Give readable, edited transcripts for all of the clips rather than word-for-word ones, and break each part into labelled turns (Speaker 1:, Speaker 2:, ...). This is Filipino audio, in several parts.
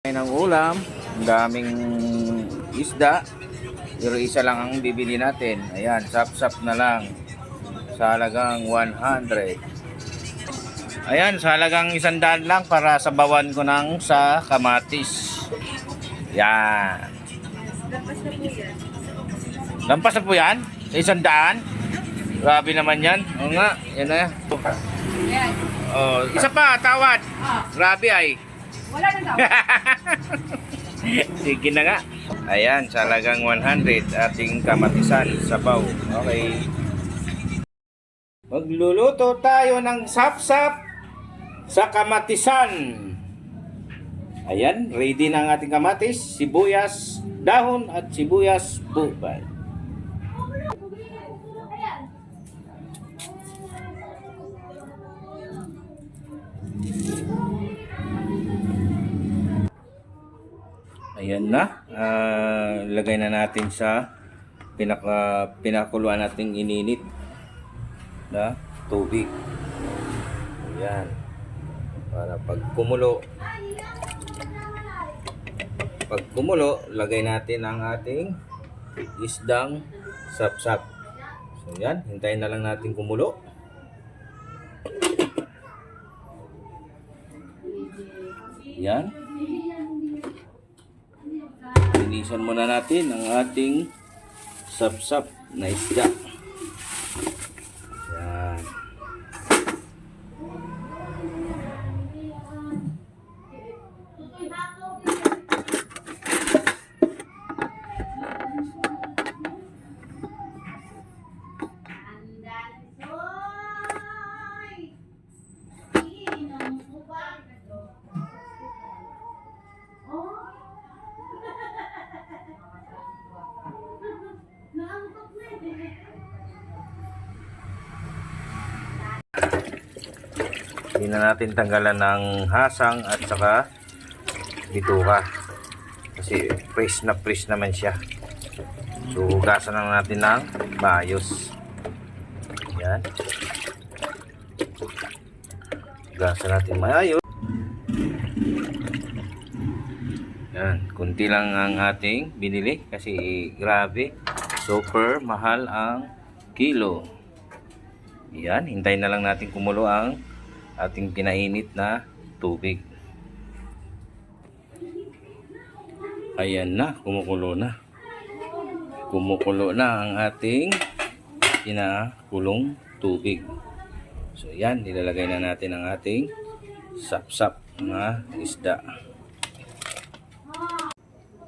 Speaker 1: Ng ulam, ang daming isda, pero isa lang ang bibili natin. Ayan, sap-sap na lang sa halagang 100. Ayan, sa halagang 100 lang para sabawan ko ng sa kamatis. Yan. Lampas na po yan? Sa 100? Grabe naman yan. Oo nga, yan na. Oh, isa pa, tawad. Grabe ay.
Speaker 2: Wala na daw.
Speaker 1: Sige na nga. Ayan, sa halagang 100 ating kamatisan, sabaw. Okay. Magluluto tayo ng sapsap sa kamatisan. Ayan, ready na ang ating kamatis, sibuyas, dahon at sibuyas bubal. Ayan na, lagay na natin sa pinakuluan nating ininit na tubig. Ayan, para pag kumulo, lagay natin ang ating isdang sapsap. So yan, hintayin na lang natin kumulo. Yan. Linisan muna natin ang ating sapsap na isda. Yan. Hindi na natin tanggalan ng hasang at saka bituka kasi fresh naman siya. So hugasan na natin ng maayos. Yan, hugasan natin maayos. Yan, kunti lang ang ating binili kasi grabe, super mahal ang kilo. Yan, hintayin na lang natin kumulo ang ating pinainit na tubig. Ayan na, kumukulo na. Kumukulo na ang ating pinakulong tubig. So yan, nilalagay na natin ang ating sapsap na isda.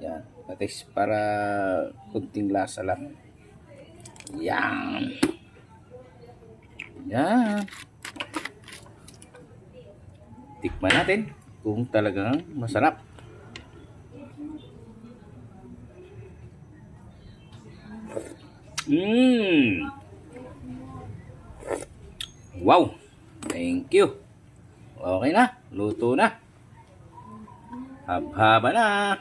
Speaker 1: Yan, patis para kunting lasa lang. Yan. Yan. Tikman natin kung talagang masarap. Wow! Thank you. Okay na. Luto na. Haba na.